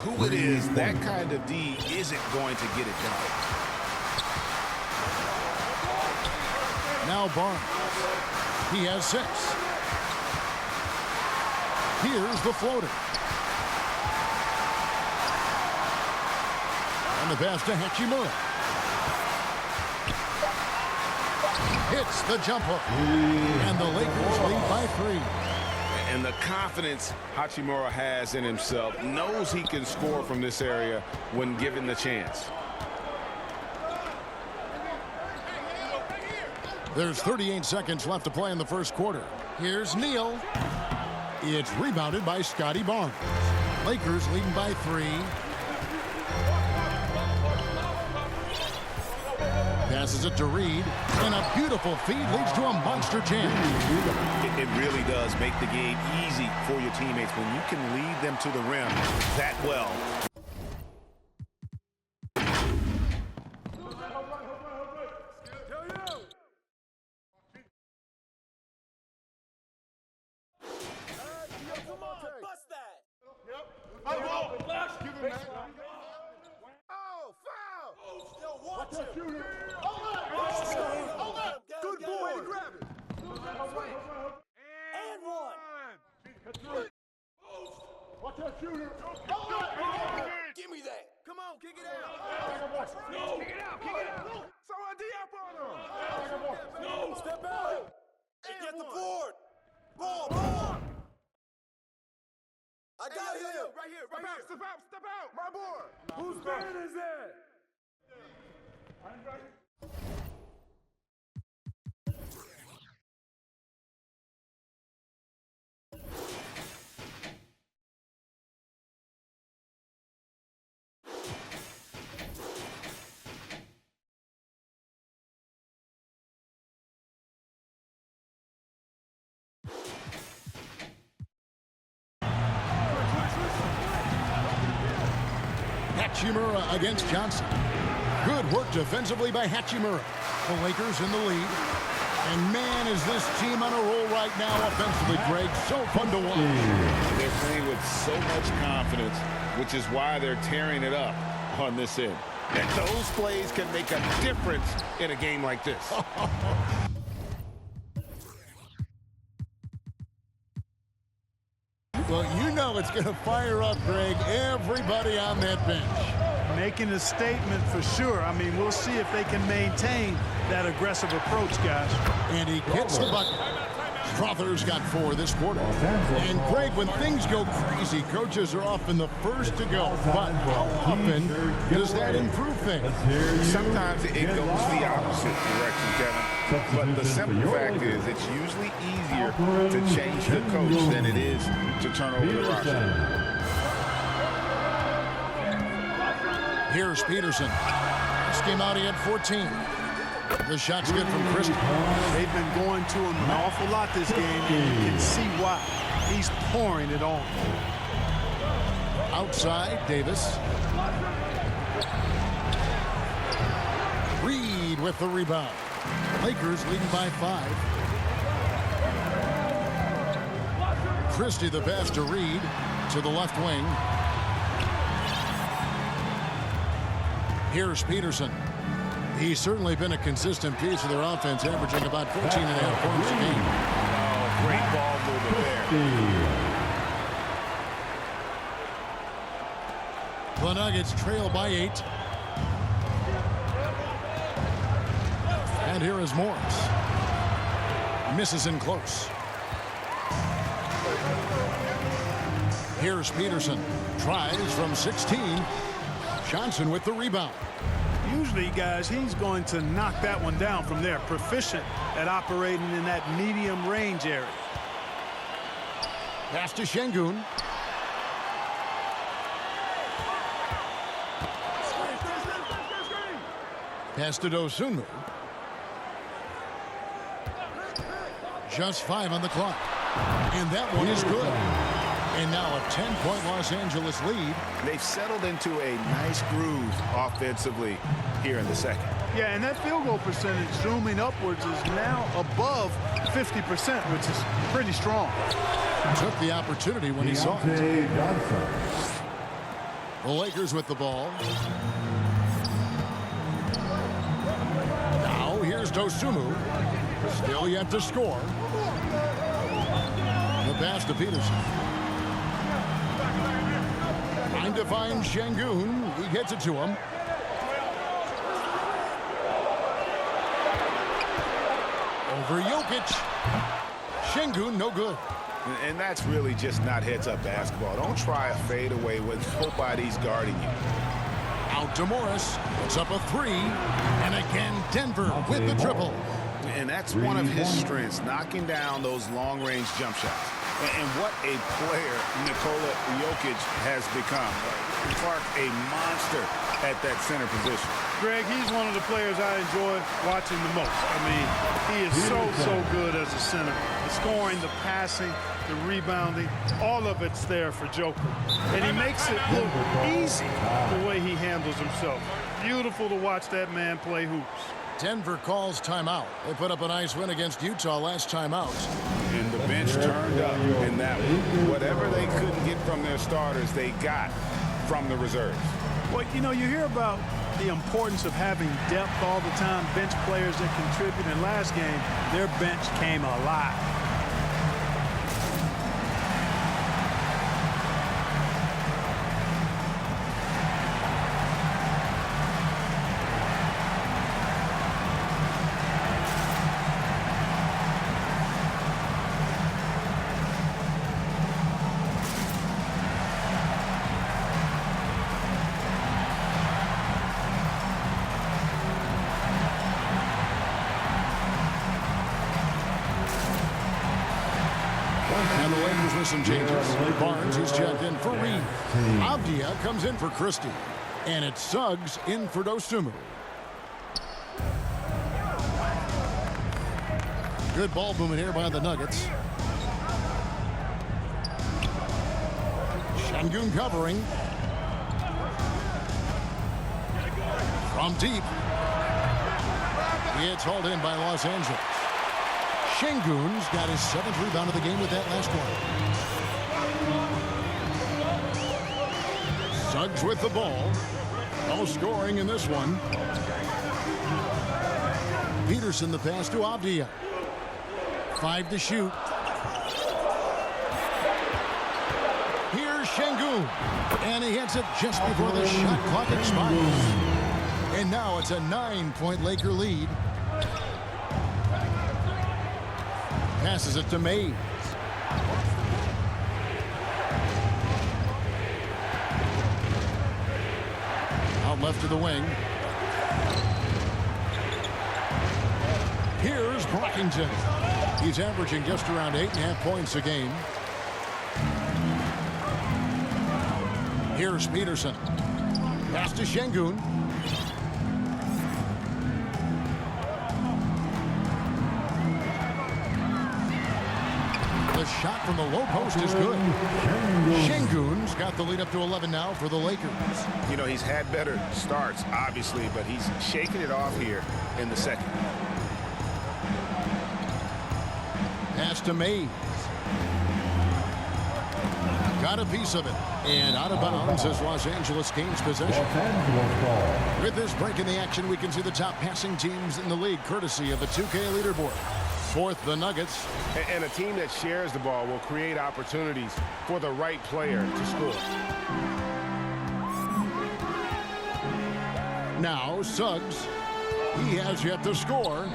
who it is, that kind of D isn't going to get it done. Now Barnes. He has 6. Here's the floater. And the pass to Hachimura. Hits the jump hook. And the Lakers lead by 3. And the confidence Hachimura has in himself, knows he can score from this area when given the chance. There's 38 seconds left to play in the first quarter. Here's Neal. It's rebounded by Scotty Barnes. Lakers leading by 3. Passes it to Reed, and a beautiful feed leads to a monster jam. It really does make the game easy for your teammates when you can lead them to the rim that well. Good boy. Grab it. And 1. Watch that shooter. Give me that. Come on, kick it out. No. Kick it out. Kick it out. Throw a D up on him. No. Step out. And get the board. Ball. I got him. Right here. Step out. My boy. Whose man is that? Hachimura against Johnson. Good work defensively by Hachimura. The Lakers in the lead. And man, is this team on a roll right now offensively, Greg. So fun to watch. They're playing with so much confidence, which is why they're tearing it up on this end. And those plays can make a difference in a game like this. Well, you know it's going to fire up, Greg, everybody on that bench. Making a statement for sure. I mean, we'll see if they can maintain that aggressive approach, guys. And he gets the bucket. Strother's got 4 this quarter. And, Greg, when things go crazy, coaches are often the first to go. But how often does that improve things? Sometimes it goes the opposite direction, Kevin. But the simple fact is it's usually easier to change the coach than it is to turn over the rock. Here's Peterson. This game out, he had 14. The shot's good from Christie. They've been going to him an awful lot this game, and you can see why. He's pouring it on. Outside, Davis. Reed with the rebound. Lakers leading by 5. Christie the pass to Reed to the left wing. Here's Peterson. He's certainly been a consistent piece of their offense, averaging about 14.5 points a game. Oh, great ball movement there. The Nuggets trail by 8. And here is Morris. Misses in close. Here's Peterson. Tries from 16. Johnson with the rebound. Usually, guys, he's going to knock that one down from there. Proficient at operating in that medium range area. Pass to Şengün. Pass to Dosunmu. Just 5 on the clock. And that one is good. And now a 10-point Los Angeles lead. They've settled into a nice groove offensively here in the second. Yeah, and that field goal percentage zooming upwards is now above 50%, which is pretty strong. Took the opportunity when he saw it. The Lakers with the ball. Now here's Dosunmu. Still yet to score. The pass to Peterson. Trying to find Şengün. He gets it to him. Over Jokic. Şengün, no good. And that's really just not heads-up basketball. Don't try a fadeaway when nobody's guarding you. Out to Morris. Puts up a three. And again, Denver with the triple. And that's one of his strengths, knocking down those long-range jump shots. And what a player Nikola Jokic has become. Clark, a monster at that center position. Greg, he's one of the players I enjoy watching the most. I mean, he is so good as a center. The scoring, the passing, the rebounding, all of it's there for Joker. And he makes it look easy the way he handles himself. Beautiful to watch that man play hoops. Denver calls timeout. They put up a nice win against Utah last time out. And the bench turned up in that one. Whatever they couldn't get from their starters, they got from the reserves. Well, you know, you hear about the importance of having depth all the time, bench players that contribute. In last game, their bench came alive. And the Lakers with some changes. Barnes is checked in for Reed. Avdia comes in for Christie. And it's Suggs in for Dosunmu. Good ball movement here by the Nuggets. Şengün covering. From deep. It's hauled in by Los Angeles. Şengün's got his 7th rebound of the game with that last one. Suggs with the ball. No scoring in this one. Peterson the pass to Avdia. 5 to shoot. Here's Şengün. And he hits it just before the shot clock expires. And now it's a 9-point Laker lead. Passes it to Mays. Out left to the wing. Here's Brockington. He's averaging just around 8.5 points a game. Here's Peterson. Pass to Şengün. The shot from the low post is good. Şengün's got the lead up to 11 now for the Lakers. You know, he's had better starts, obviously, but he's shaking it off here in the second. Pass to Mays. Got a piece of it. And out of bounds as Los Angeles gains possession. With this break in the action, we can see the top passing teams in the league, courtesy of the 2K leaderboard. 4th, the Nuggets. And a team that shares the ball will create opportunities for the right player to score. Now, Suggs. He has yet to score.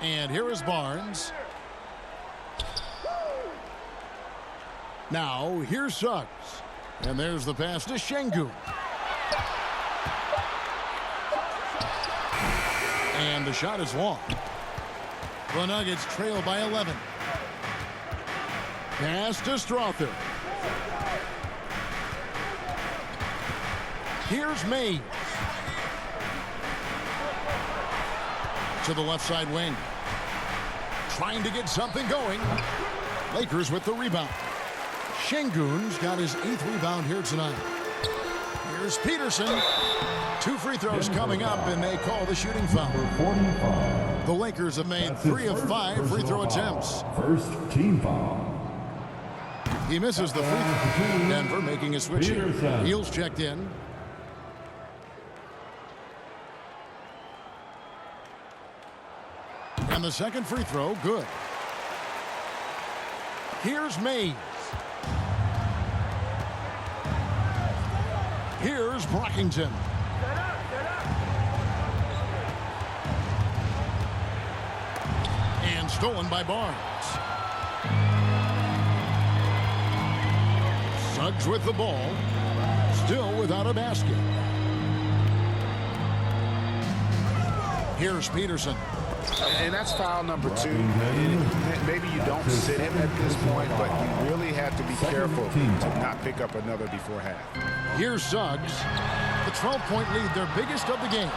And here is Barnes. Now, here's Suggs. And there's the pass to Şengün. And the shot is long. The Nuggets trail by 11. Pass to Strawther. Here's Mays. To the left side wing. Trying to get something going. Lakers with the rebound. Şengün's got his 8th rebound here tonight. Here's Peterson. 2 free throws coming up, and they call the shooting foul. The Lakers have made 3 of 5 free throw attempts. First team foul. He misses the free throw. Denver making a switch here. Neal's checked in. And the second free throw, good. Here's Mays. Here's Brockington. And stolen by Barnes. Suggs with the ball. Still without a basket. Here's Peterson. And that's foul number 2. Maybe you don't sit him at this point, but you really have to be careful to not pick up another before half. Here's Suggs. The 12-point lead, their biggest of the game.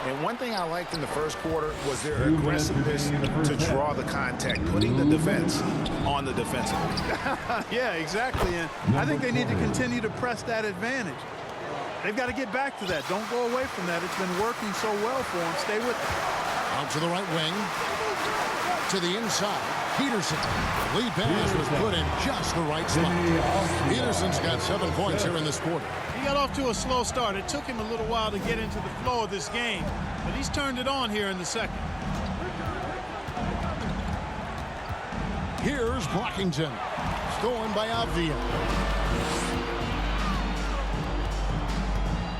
And one thing I liked in the first quarter was their aggressiveness to draw the contact, putting the defense on the defensive. Yeah, exactly. And I think they need to continue to press that advantage. They've got to get back to that. Don't go away from that. It's been working so well for them. Stay with it. Out to the right wing. To the inside. Peterson. The lead pass was put in just the right spot. Peterson's got 7 points here in this quarter. He got off to a slow start. It took him a little while to get into the flow of this game, but he's turned it on here in the second. Here's Brockington. Stolen by Avdia.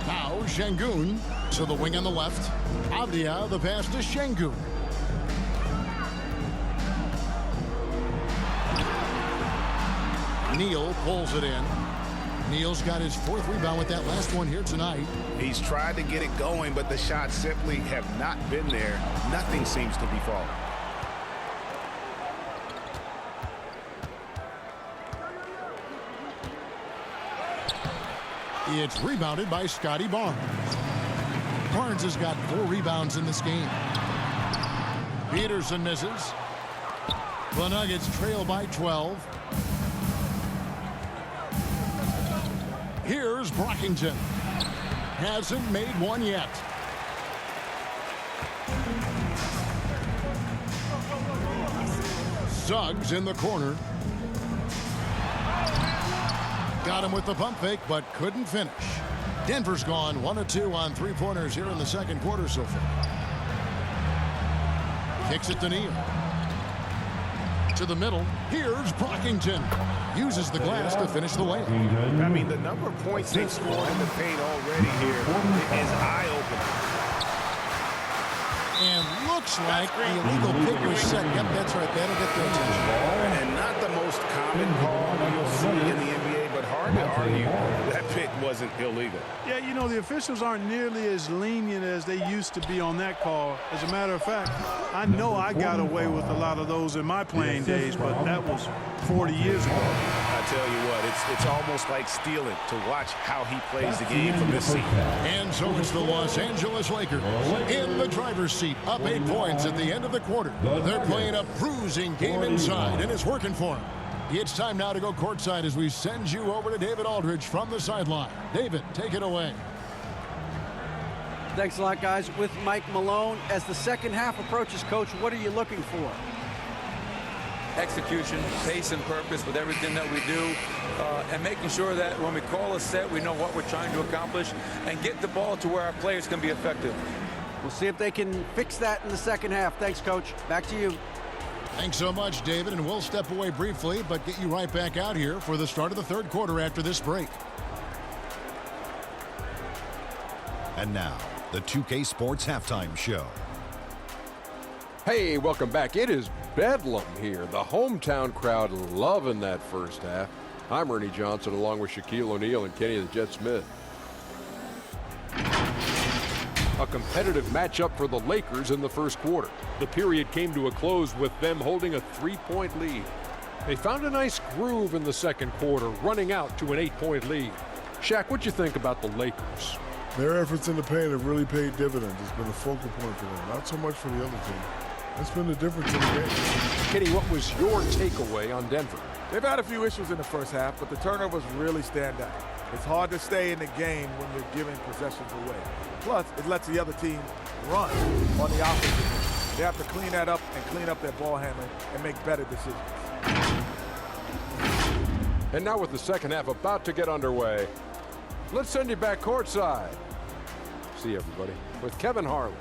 Now Şengün to the wing on the left. Avdia, the pass to Şengün. Neal pulls it in. Neal's got his 4th rebound with that last one here tonight. He's tried to get it going, but the shots simply have not been there. Nothing seems to be falling. It's rebounded by Scotty Barnes. Barnes has got 4 rebounds in this game. Peterson misses. The Nuggets trail by 12. Here's Brockington. Hasn't made one yet. Suggs in the corner. Got him with the pump fake, but couldn't finish. Denver's gone 1 of 2 on 3-pointers here in the second quarter so far. Kicks it to Neal. To the middle. Here's Brockington. Uses the glass to finish the layup. I mean, the number of points they've scored in the paint already here is eye-opening. And looks like the illegal pick was set. Yep, that's right. That'll get their attention. And not the most common call you'll see in the NBA, but hard to argue that pick wasn't illegal. Yeah, you know, the officials aren't nearly as lenient as they used to be on that call. As a matter of fact, I know I got away with a lot of those in my playing days, but that was 40 years ago. I tell you what, it's almost like stealing to watch how he plays the game from this seat. And so it's the Los Angeles Lakers in the driver's seat, up 8 points at the end of the quarter. They're playing a bruising game inside, and it's working for them. It's time now to go courtside as we send you over to David Aldridge from the sideline. David, take it away. Thanks a lot, guys. With Mike Malone, as the second half approaches, Coach, what are you looking for? Execution, pace and purpose with everything that we do, and making sure that when we call a set, we know what we're trying to accomplish and get the ball to where our players can be effective. We'll see if they can fix that in the second half. Thanks, Coach. Back to you. Thanks so much, David, and we'll step away briefly, but get you right back out here for the start of the third quarter after this break. And now, the 2K Sports Halftime Show. Hey, welcome back. It is bedlam here. The hometown crowd loving that first half. I'm Ernie Johnson along with Shaquille O'Neal and Kenny the Jet Smith. A competitive matchup for the Lakers in the first quarter. The period came to a close with them holding a 3-point lead. They found a nice groove in the second quarter, running out to an 8-point lead. Shaq, what'd you think about the Lakers? Their efforts in the paint have really paid dividends. It's been a focal point for them, not so much for the other team. That's been the difference in the game. Kenny, what was your takeaway on Denver? They've had a few issues in the first half, but the turnovers really stand out. It's hard to stay in the game when you're giving possessions away. Plus, it lets the other team run on the offensive end. They have to clean that up and clean up their ball handling and make better decisions. And now with the second half about to get underway, let's send you back courtside. See you, everybody, with Kevin Harlan.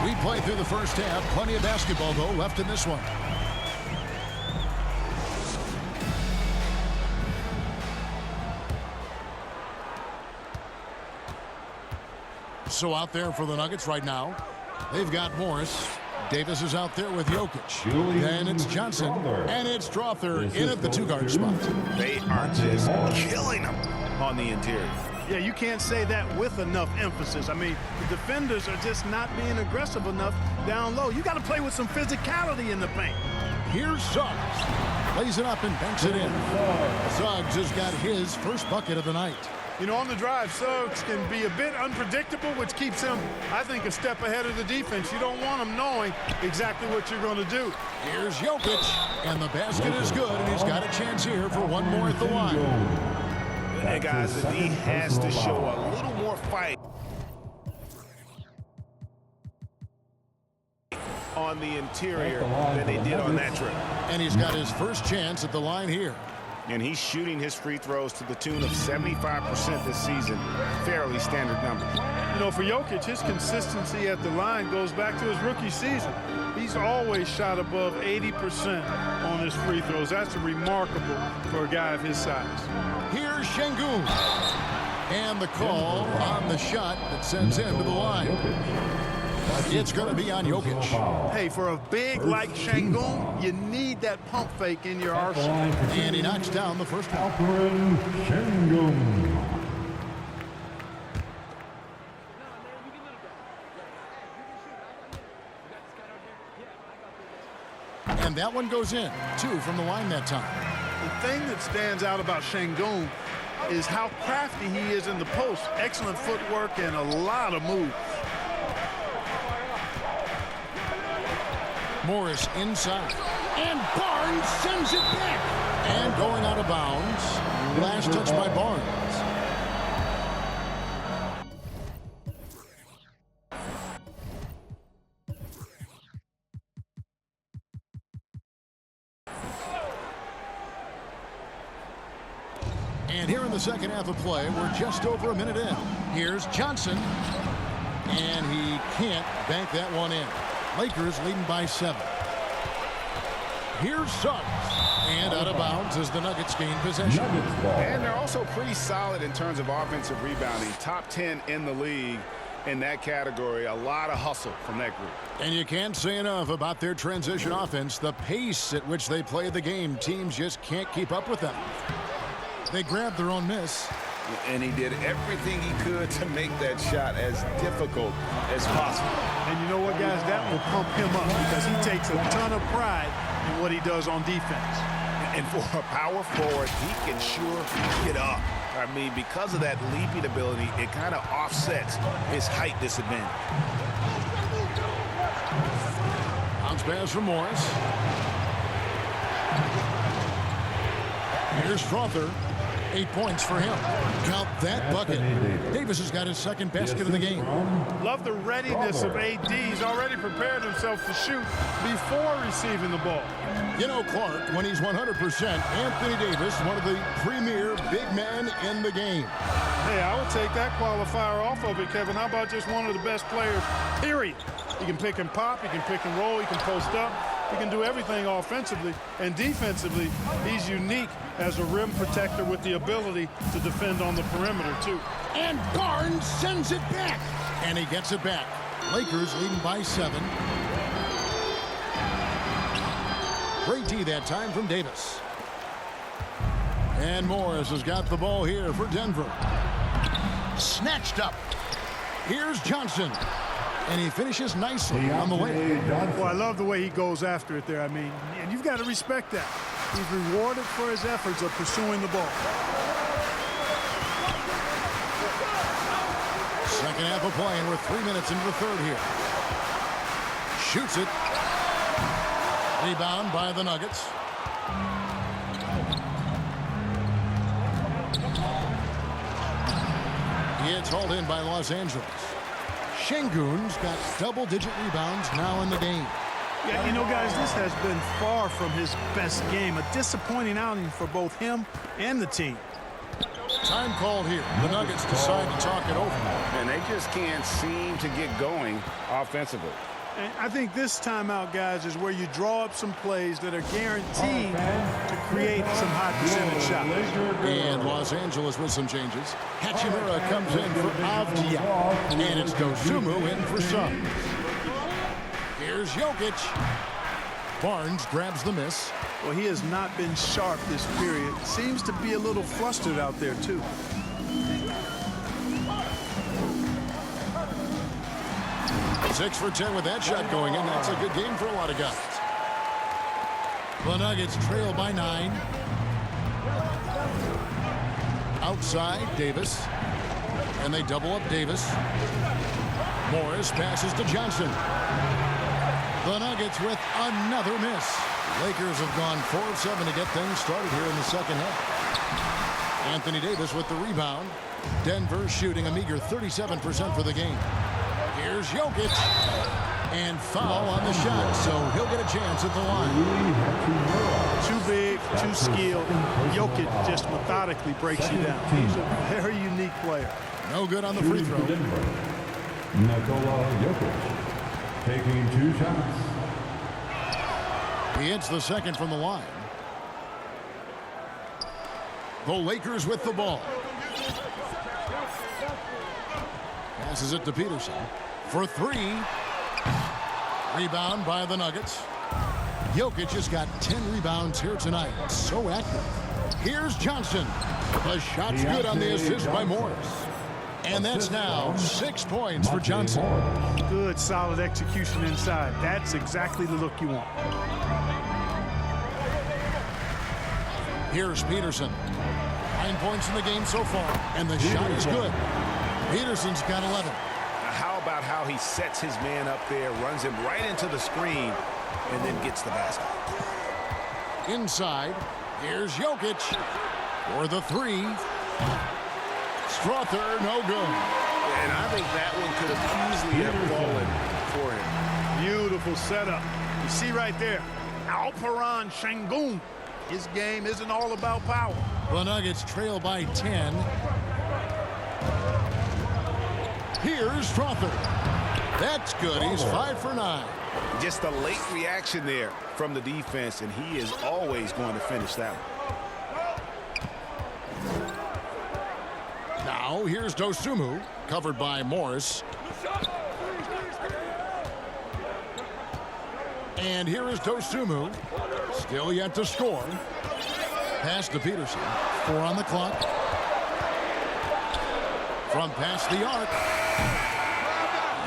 We play through the first half. Plenty of basketball, though, left in this one. So out there for the Nuggets right now, they've got Morris. Davis is out there with Jokic. Then it's Johnson. And it's Strawther in at the two-guard spot. They are just killing them on the interior. Yeah, you can't say that with enough emphasis. I mean, the defenders are just not being aggressive enough down low. You got to play with some physicality in the paint. Here's Suggs. Plays it up and banks it in. Suggs has got his first bucket of the night. You know, on the drive, Suggs can be a bit unpredictable, which keeps him, I think, a step ahead of the defense. You don't want him knowing exactly what you're going to do. Here's Jokic, and the basket is good, and he's got a chance here for one more at the line. Hey, guys, the D has to show a little more fight on the interior than they did on that trip. And he's got his first chance at the line here. And he's shooting his free throws to the tune of 75% this season. Fairly standard numbers. You know, for Jokic, his consistency at the line goes back to his rookie season. He's always shot above 80% on his free throws. That's remarkable for a guy of his size. Here's Şengün. And the call on the shot that sends him to the line. It's going to be on Jokic. Hey, for a big like Şengün, you need that pump fake in your arsenal. And he knocks down the first one. And that one goes in. 2 from the line that time. The thing that stands out about Şengün is how crafty he is in the post. Excellent footwork and a lot of moves. Morris inside. And Barnes sends it back. And going out of bounds. Last touch by Barnes. And here in the second half of play, we're just over a minute in. Here's Johnson. And he can't bank that one in. Lakers leading by 7. Here's Suggs. And out of bounds as the Nuggets gain possession. And they're also pretty solid in terms of offensive rebounding. Top 10 in the league in that category. A lot of hustle from that group. And you can't say enough about their transition offense. The pace at which they play the game, teams just can't keep up with them. They grabbed their own miss. And he did everything he could to make that shot as difficult as possible. And you know what, guys? That will pump him up because he takes a ton of pride in what he does on defense. And for a power forward, he can sure get up. I mean, because of that leaping ability, it kind of offsets his height disadvantage. Bounce pass from Morris. Here's Strawther. 8 points for him. Count that bucket. Davis has got his second basket of the game. Love the readiness of AD. He's already prepared himself to shoot before receiving the ball. You know, Clark, when he's 100%, Anthony Davis, one of the premier big men in the game. Hey, I would take that qualifier off of it, Kevin. How about just one of the best players, period? He can pick and pop, he can pick and roll, he can post up. He can do everything offensively, and defensively, he's unique as a rim protector with the ability to defend on the perimeter, too. And Barnes sends it back. And he gets it back. Lakers leading by 7. Great D that time from Davis. And Morris has got the ball here for Denver. Snatched up. Here's Johnson. And he finishes nicely on the way. Well, I love the way he goes after it there. I mean, and you've got to respect that. He's rewarded for his efforts of pursuing the ball. Second half of play, and we're 3 minutes into the third here. Shoots it. Rebound by the Nuggets. It's hauled in by Los Angeles. Şengün's got double-digit rebounds now in the game. Yeah, you know, guys, this has been far from his best game. A disappointing outing for both him and the team. Time called here. The Nuggets decide to talk it over. And they just can't seem to get going offensively. And I think this timeout, guys, is where you draw up some plays that are guaranteed to create some high percentage shots. And Los Angeles with some changes. Hachimura comes in for Avdija. And it's Dosunmu in for Suggs. Here's Jokic. Barnes grabs the miss. Well, he has not been sharp this period. Seems to be a little flustered out there, too. Six for 10 with that shot going in. That's a good game for a lot of guys. The Nuggets trail by 9. Outside, Davis. And they double up Davis. Morris passes to Johnson. The Nuggets with another miss. Lakers have gone 4 of 7 to get things started here in the second half. Anthony Davis with the rebound. Denver shooting a meager 37% for the game. Here's Jokic. And foul on the shot, so he'll get a chance at the line. Too big, too skilled. Jokic just methodically breaks you down. He's a very unique player. No good on the free throw. Nikola Jokic taking 2 shots. He hits the second from the line. The Lakers with the ball. Passes it to Peterson for 3. Rebound by the Nuggets. Jokic has got 10 rebounds here tonight. So active. Here's Johnson. The shot's good on the assist by Morris. And that's now 6 points for Johnson. Good, solid execution inside. That's exactly the look you want. Here's Peterson. 9 points in the game so far. And the shot is good. Peterson's got 11. How about how he sets his man up there, runs him right into the screen, and then gets the basket. Inside, here's Jokic for the 3. Strother, no good. And I think that one could have easily have fallen for him. Beautiful setup. You see right there, Alperen Şengün. His game isn't all about power. The Nuggets trail by 10. Here's Strother. That's good. He's 5 for 9. Just a late reaction there from the defense, and he is always going to finish that one. Now here's Dosunmu, covered by Morris. And here is Dosunmu, still yet to score. Pass to Peterson. 4 on the clock. From past the arc.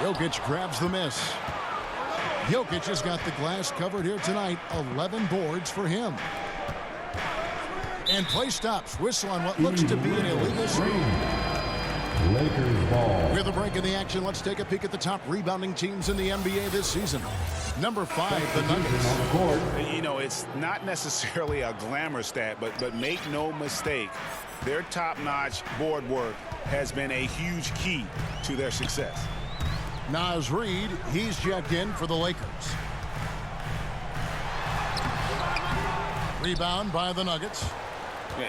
Jokic grabs the miss. Jokic has got the glass covered here tonight. 11 boards for him. And play stops. Whistle on what looks to be an illegal screen. Lakers ball. With a break in the action, let's take a peek at the top rebounding teams in the NBA this season. Number 5, the Nuggets. You know, it's not necessarily a glamour stat, but make no mistake, their top-notch board work has been a huge key to their success. Naz Reid, he's checked in for the Lakers. Rebound by the Nuggets.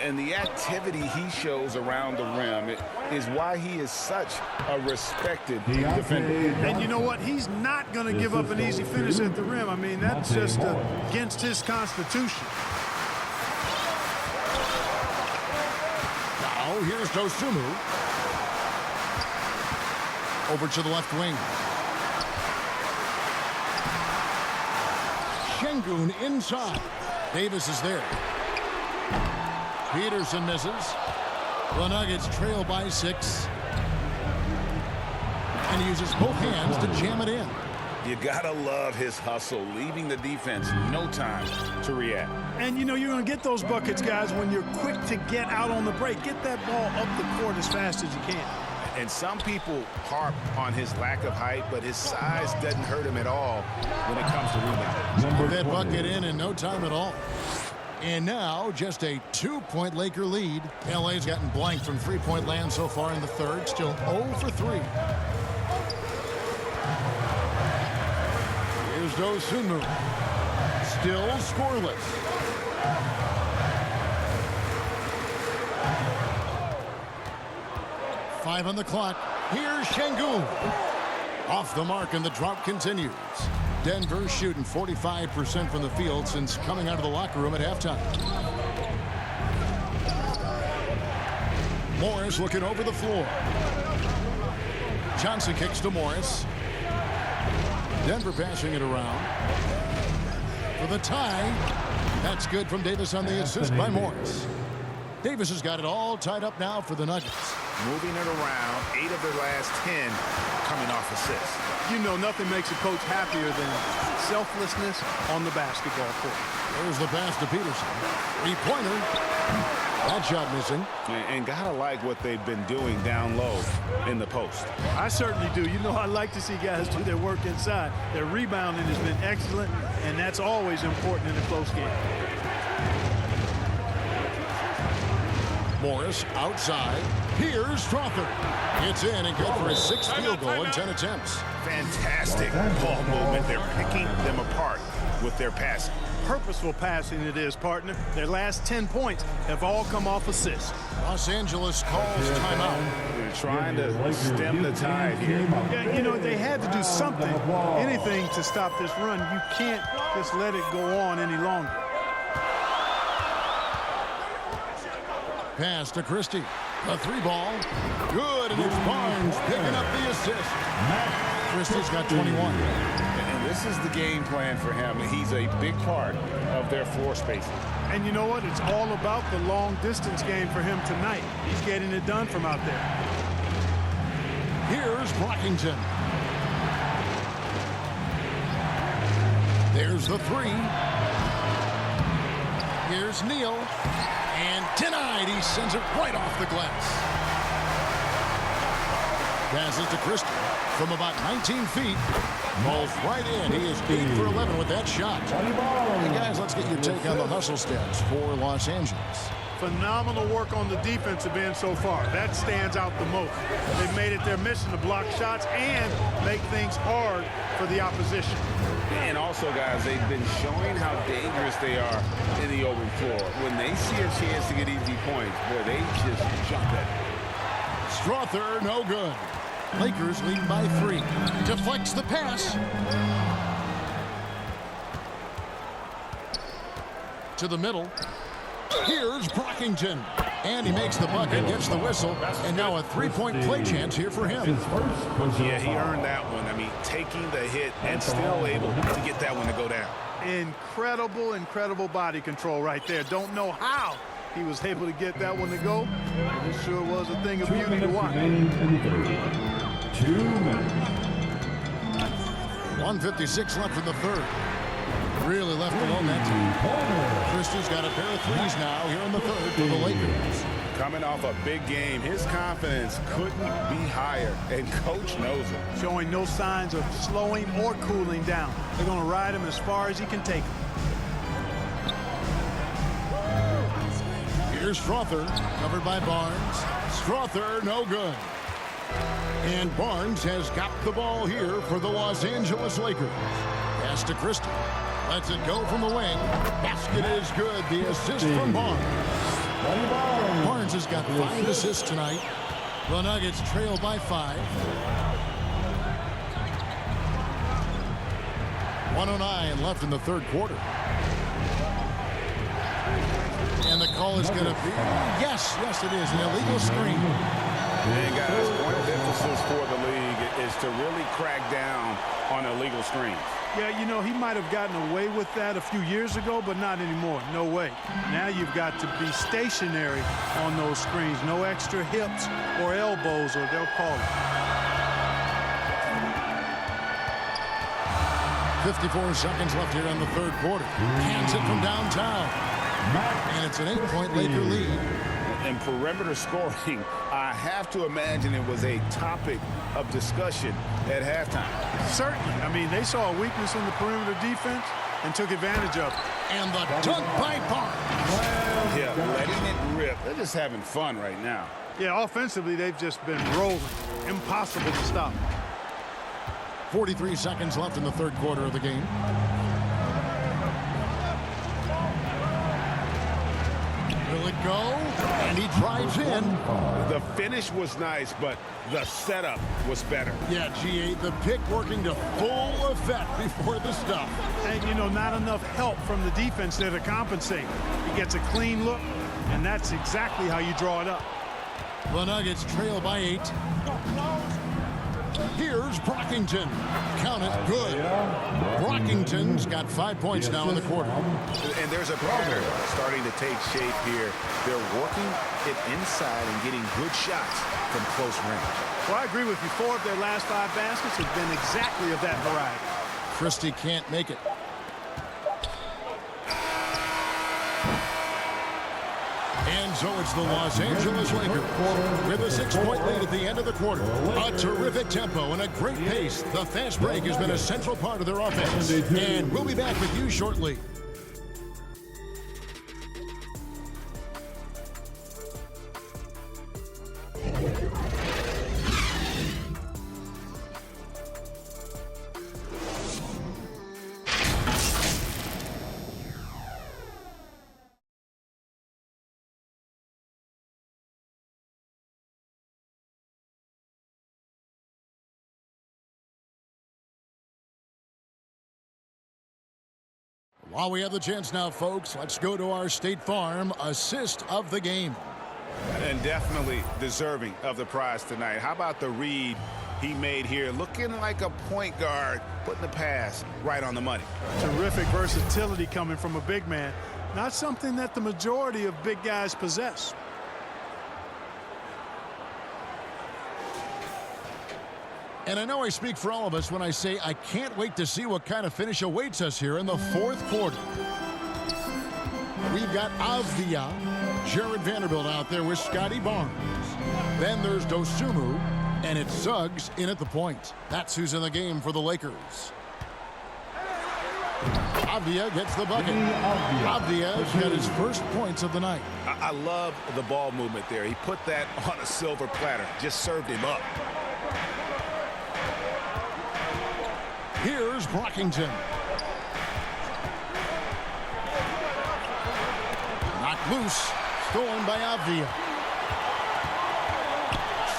And the activity he shows around the rim is why he is such a respected defender. And you know what? He's not going to give up an easy finish at the rim. I mean, that's just against his constitution. Now, here's Dosunmu. Over to the left wing. Şengün inside. Davis is there. Peterson misses. The Nuggets trail by 6. And he uses both hands to jam it in. You gotta love his hustle, leaving the defense no time to react. And you know you're going to get those buckets, guys, when you're quick to get out on the break. Get that ball up the court as fast as you can. And some people harp on his lack of height, but his size doesn't hurt him at all when it comes to rebounding. Put that bucket in no time at all. And now just a 2-point Laker lead. LA's gotten blanked from three-point land so far in the third. Still 0 for 3. Here's Dosunmu. Still scoreless. Five on the clock. Here's Şengün. Off the mark, and the drought continues. Denver shooting 45% from the field since coming out of the locker room at halftime. Morris looking over the floor. Johnson kicks to Morris. Denver passing it around. For the tie. That's good from Davis on the assist by Morris. Davis has got it all tied up now for the Nuggets. Moving it around, 8 of their last 10 coming off assists. You know, nothing makes a coach happier than selflessness on the basketball court. There's the pass to Peterson. Three-pointer. That shot missing. And gotta like what they've been doing down low in the post. I certainly do. You know, I like to see guys do their work inside. Their rebounding has been excellent, and that's always important in a close game. Morris outside. Here's Strawther. It's in and good for his 6th field goal in 10 attempts. Fantastic ball movement. They're picking them apart with their passing. Purposeful passing it is, partner. Their last 10 points have all come off assists. Los Angeles calls timeout. They're trying to stem the tide here. Yeah, you know, they had to do something, anything to stop this run. You can't just let it go on any longer. Pass to Christie. A 3-ball. Good, and it's Barnes picking up the assist. Christie's got 21. And this is the game plan for him. He's a big part of their floor spacing. And you know what? It's all about the long-distance game for him tonight. He's getting it done from out there. Here's Brockington. There's the 3. Here's Neal. And denied. He sends it right off the glass. Passes to Christie from about 19 feet. Falls right in. He is 8 for 11 with that shot. Hey guys, let's get your take on the hustle stats for Los Angeles. Phenomenal work on the defensive end so far. That stands out the most. They've made it their mission to block shots and make things hard for the opposition. And also, guys, they've been showing how dangerous they are in the open floor. When they see a chance to get easy points, boy, they just jump at it. Strawther, no good. Lakers lead by 3. Deflects the pass. To the middle. Here's Brockington. And he makes the bucket, gets the whistle, and now a 3-point play chance here for him. Yeah, he earned that one. I mean, taking the hit and still able to get that one to go down. Incredible, incredible body control right there. Don't know how he was able to get that one to go. It sure was a thing of beauty to watch. 2 minutes. 1:56 left in the third. Really left alone that time. Christie's got a pair of 3s now here in the third for the Lakers. Coming off a big game, his confidence couldn't be higher, and Coach knows it. Showing no signs of slowing or cooling down. They're going to ride him as far as he can take him. Here's Strawther, covered by Barnes. Strawther, no good. And Barnes has got the ball here for the Los Angeles Lakers. Pass to Christie. Lets it go from the wing. Basket is good. The assist from Barnes. Barnes has got 5 assists tonight. The Nuggets trail by 5. 1:09 left in the third quarter. And the call is going to be, yes, it is, an illegal screen. And guys, point of emphasis for the league is to really crack down on illegal screens. Yeah, you know, he might have gotten away with that a few years ago, but not anymore. No way. Now you've got to be stationary on those screens. No extra hips or elbows, or they'll call it. 54 seconds left here in the third quarter. Cans it from downtown. And it's an 8-point Laker lead. And perimeter scoring, I have to imagine it was a topic of discussion at halftime. Certainly. I mean, they saw a weakness in the perimeter defense. and took advantage of it. And the dunk by Barnes. Yeah, letting it rip. They're just having fun right now. Yeah, offensively, they've just been rolling. Impossible to stop. 43 seconds left in the third quarter of the game. Will it go? And he drives in. The finish was nice, but the setup was better. Yeah, G8, the pick working to full effect before the stop. And, you know, not enough help from the defense there to compensate. He gets a clean look, and that's exactly how you draw it up. The Nuggets trail by 8. Here's Brockington. Count it, good. Brockington's got 5 points now in the quarter. And there's a pattern starting to take shape here. They're working it inside and getting good shots from close range. Well, I agree with you. 4 of their last 5 baskets have been exactly of that variety. Christie can't make it. And so it's the Los Angeles Lakers with a 6-point lead at the end of the quarter. A terrific tempo and a great pace. The fast break has been a central part of their offense. And we'll be back with you shortly. While we have the chance now, folks, let's go to our State Farm assist of the game. And definitely deserving of the prize tonight. How about the read he made here? Looking like a point guard, putting the pass right on the money. Terrific versatility coming from a big man. Not something that the majority of big guys possess. And I know I speak for all of us when I say I can't wait to see what kind of finish awaits us here in the fourth quarter. We've got Avdia, Jared Vanderbilt out there with Scotty Barnes. Then there's Dosunmu, and it's Suggs in at the point. That's who's in the game for the Lakers. Avdia gets the bucket. Avdia's got his first points of the night. I love the ball movement there. He put that on a silver platter, just served him up. Here's Brockington. Knocked loose. Stolen by Avdia.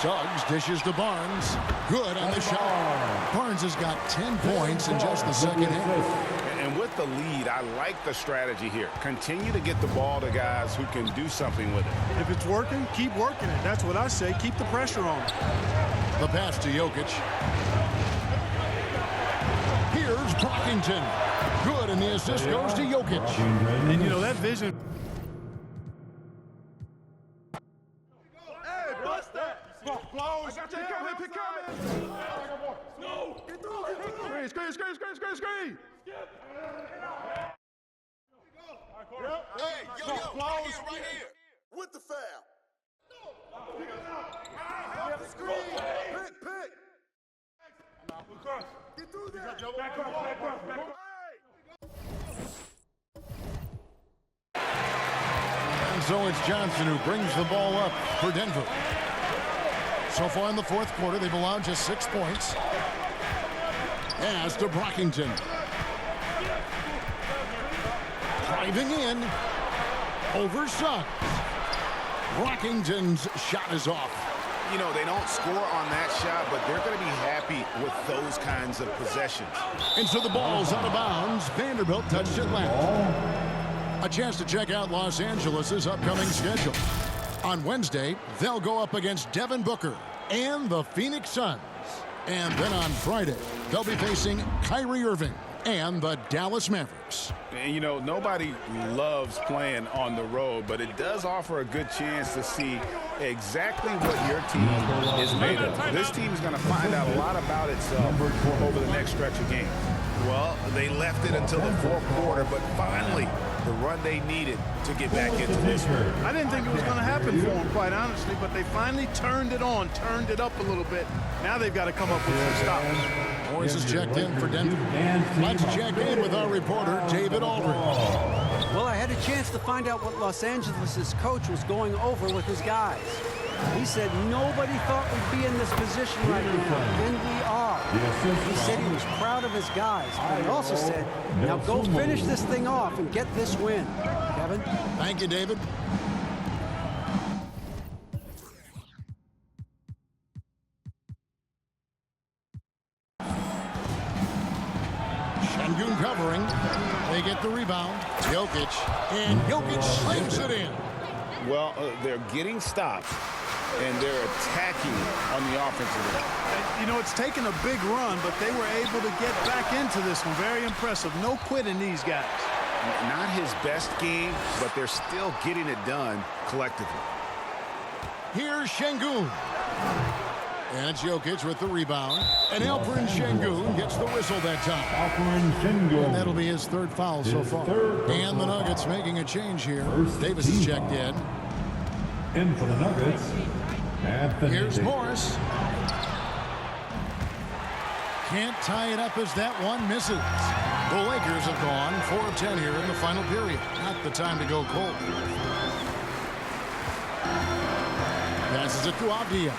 Suggs dishes to Barnes. Good on the shot. Barnes has got 10 points in just the second half. And with the lead, I like the strategy here. Continue to get the ball to guys who can do something with it. If it's working, keep working it. That's what I say. Keep the pressure on. The pass to Jokic. Here's Brockington. Good, and the assist goes to Jokic. And, you know, that vision. Hey, bust that. Close. I got you coming. Pick coming. No. Get through. Screen. Hey, yo, right here. With the foul. Screen. Pick. Get through there. Back up. And so it's Johnson who brings the ball up for Denver. So far in the fourth quarter, they've allowed just 6 points. As to Brockington. Driving in. Over Suggs. Brockington's shot is off. You know, they don't score on that shot, but they're going to be happy with those kinds of possessions. And so the ball's out of bounds. Vanderbilt touched it left. A chance to check out Los Angeles' upcoming schedule. On Wednesday, they'll go up against Devin Booker and the Phoenix Suns. And then on Friday, they'll be facing Kyrie Irving and the Dallas Mavericks. And, you know, nobody loves playing on the road, but it does offer a good chance to see exactly what your team is made of. This team is going to find out a lot about itself over the next stretch of games. Well, they left it until the fourth quarter, but finally the run they needed to get back into this one. I didn't think it was going to happen for them, quite honestly, but they finally turned it on, turned it up a little bit. Now they've got to come up with some stops. Morris is checked in for Denver. Let's check in with our reporter, David Aldridge. Well, I had a chance to find out what Los Angeles' coach was going over with his guys. He said nobody thought we'd be in this position right now, and we are. He said he was proud of his guys, but he also said, now go finish this thing off and get this win. Kevin? Thank you, David. Şengün covering. They get the rebound. Jokic. And Jokic slams it in. Well, they're getting stops, and they're attacking on the offensive end. You know, it's taken a big run, but they were able to get back into this one. Very impressive. No quitting these guys. Not his best game, but they're still getting it done collectively. Here's Şengün. And it's Jokic with the rebound. And Alperen Şengün gets the whistle that time. And that'll be his third foul so far. And the Nuggets making a change here. Davis is checked in. In for the Nuggets. Here's Morris. Can't tie it up as that one misses. The Lakers have gone 4 of 10 here in the final period. Not the time to go cold. Passes it to Avdija.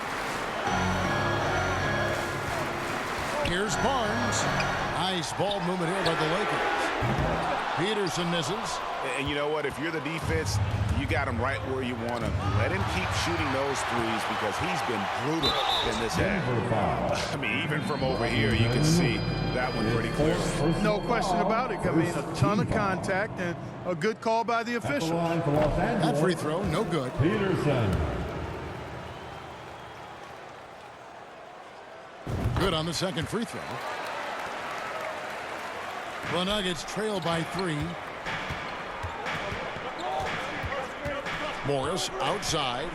Here's Barnes. Nice ball movement here by the Lakers. Peterson misses. And you know what? If you're the defense, you got him right where you want him. Let him keep shooting those threes because he's been brutal in this half. I mean, even from over here, you can see that one pretty clear. No question about it. I mean, a ton of contact and a good call by the officials. That free throw, no good. Peterson. Good on the second free throw. The Nuggets trail by 3. Morris outside.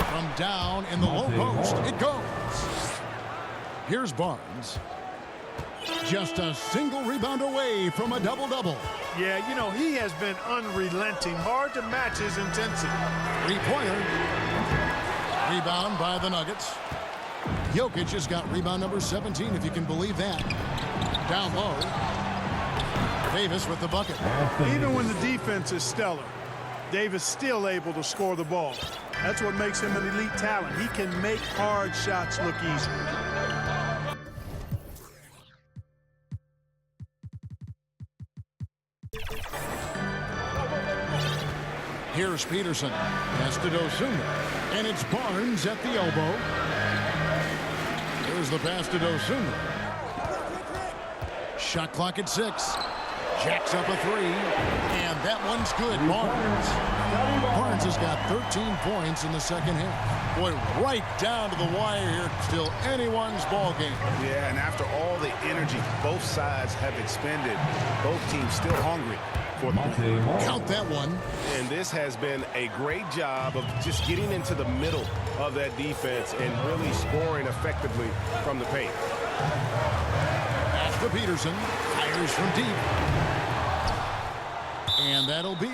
From down in the low post, it goes. Here's Barnes. Just a single rebound away from a double-double. Yeah, you know, he has been unrelenting. Hard to match his intensity. 3-pointer. Rebound by the Nuggets. Jokic has got rebound number 17, if you can believe that. Down low. Davis with the bucket. Even when the defense is stellar, Davis still able to score the ball. That's what makes him an elite talent. He can make hard shots look easy. Here's Peterson. Pass to Dosunmu. And it's Barnes at the elbow. Here's the pass to Dosunmu. Shot clock at 6. Jacks up a 3. And that one's good. Barnes has got 13 points in the second half. Boy, right down to the wire here. Still anyone's ball game. Yeah, and after all the energy both sides have expended, both teams still hungry. Count that one. And this has been a great job of just getting into the middle of that defense and really scoring effectively from the paint. Pass to Peterson. Fires from deep. And that'll be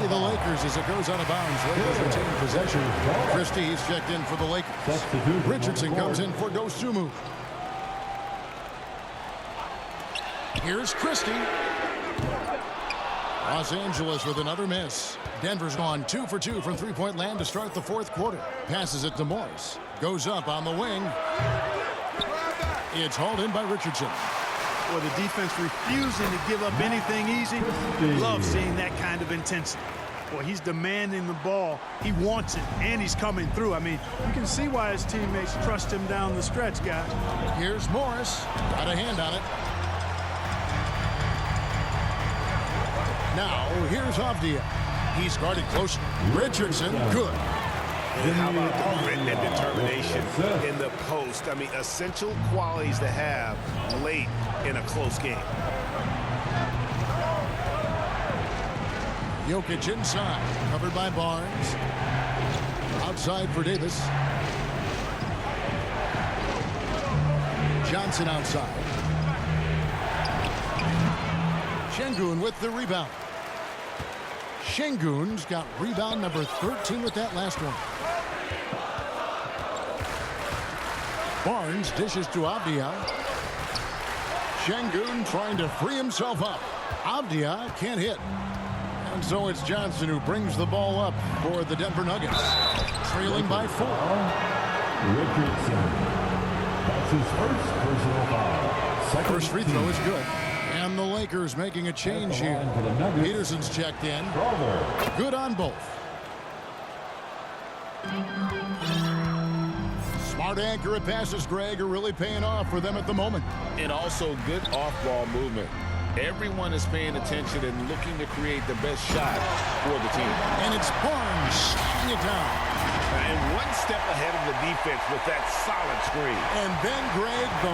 the Lakers as it goes out of bounds. Lakers retain possession. Christie's checked in for the Lakers. Richardson comes in for Dosunmu. Here's Christie. Los Angeles with another miss. Denver's gone 2 for 2 from three-point land to start the fourth quarter. Passes it to Morris. Goes up on the wing. It's hauled in by Richardson. Well, the defense refusing to give up anything easy. Love seeing that kind of intensity. Boy, he's demanding the ball. He wants it, and he's coming through. I mean, you can see why his teammates trust him down the stretch, guys. Here's Morris. Got a hand on it. Now, here's Avdija. He's guarded close. Richardson, good. And how about the grit and determination in the post? I mean, essential qualities to have late in a close game. Jokic inside, covered by Barnes. Outside for Davis. Johnson outside. Şengün with the rebound. Şengün's got rebound number 13 with that last one. Barnes dishes to Avdija. Şengün trying to free himself up. Avdia can't hit. And so it's Johnson who brings the ball up for the Denver Nuggets. Trailing by 4. Richardson. That's his first personal foul. First free throw is good. And the Lakers making a change here. Peterson's checked in. Good on both. Smart, accurate passes, Greg, are really paying off for them at the moment. And also good off-ball movement. Everyone is paying attention and looking to create the best shot for the team. And it's Barnes sliding it down. And one step ahead of the defense with that solid screen. And then, Greg, the